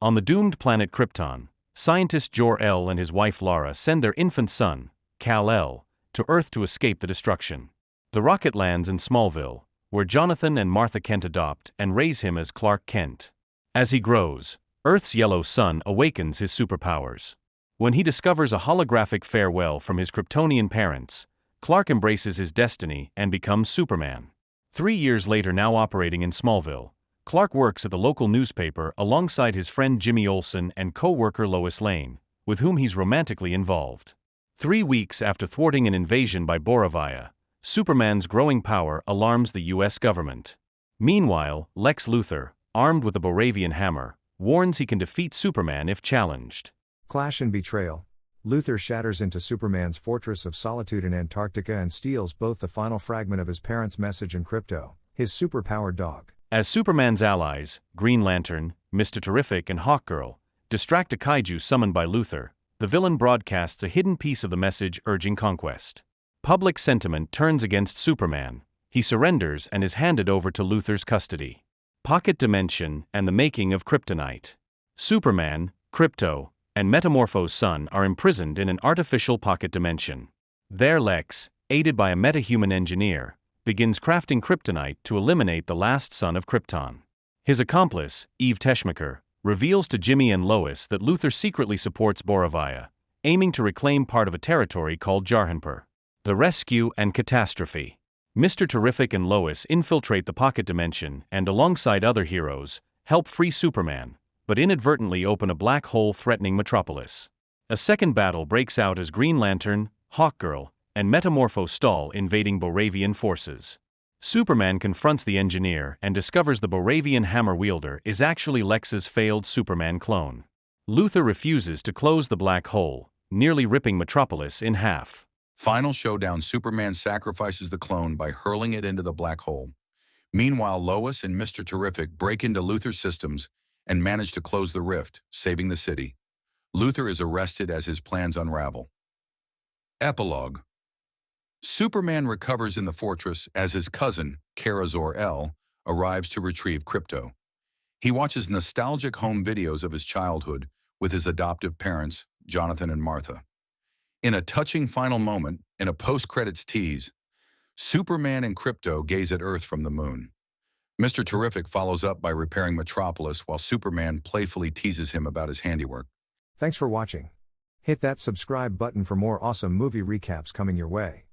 On the doomed planet Krypton, scientist Jor-El and his wife Lara send their infant son, Kal-El, to Earth to escape the destruction. The rocket lands in Smallville, where Jonathan and Martha Kent adopt and raise him as Clark Kent. As he grows, Earth's yellow sun awakens his superpowers. When he discovers a holographic farewell from his Kryptonian parents, Clark embraces his destiny and becomes Superman. 3 years later, now operating in Smallville, Clark works at the local newspaper alongside his friend Jimmy Olsen and co-worker Lois Lane, with whom he's romantically involved. 3 weeks after thwarting an invasion by Borovia, Superman's growing power alarms the US government. Meanwhile, Lex Luthor, armed with a Boravian hammer, warns he can defeat Superman if challenged. Clash and betrayal. Luthor shatters into Superman's fortress of solitude in Antarctica and steals both the final fragment of his parents' message and Krypto, his superpowered dog. As Superman's allies, Green Lantern, Mr. Terrific and Hawkgirl, distract a kaiju summoned by Luthor, the villain broadcasts a hidden piece of the message urging conquest. Public sentiment turns against Superman. He surrenders and is handed over to Luthor's custody. Pocket Dimension and the Making of Kryptonite. Superman, Krypto, and Metamorpho's son are imprisoned in an artificial pocket dimension. There Lex, aided by a metahuman engineer, begins crafting kryptonite to eliminate the last son of Krypton. His accomplice, Eve Teschmacher, reveals to Jimmy and Lois that Luthor secretly supports Borovia, aiming to reclaim part of a territory called Jarhanpur. The rescue and catastrophe. Mr. Terrific and Lois infiltrate the pocket dimension and, alongside other heroes, help free Superman, but inadvertently open a black hole threatening Metropolis. A second battle breaks out as Green Lantern, Hawkgirl, and Metamorpho stall invading Boravian forces. Superman confronts the engineer and discovers the Boravian hammer wielder is actually Lex's failed Superman clone. Luthor refuses to close the black hole, nearly ripping Metropolis in half. Final showdown. Superman sacrifices the clone by hurling it into the black hole. Meanwhile, Lois and Mr. Terrific break into Luthor's systems and manage to close the rift, saving the city. Luthor is arrested as his plans unravel. Epilogue. Superman recovers in the fortress as his cousin, Kara Zor-El, arrives to retrieve Krypto. He watches nostalgic home videos of his childhood with his adoptive parents, Jonathan and Martha. In a touching final moment, in a post-credits tease, Superman and Krypto gaze at Earth from the moon. Mr. Terrific follows up by repairing Metropolis while Superman playfully teases him about his handiwork. Thanks for watching. Hit that subscribe button for more awesome movie recaps coming your way.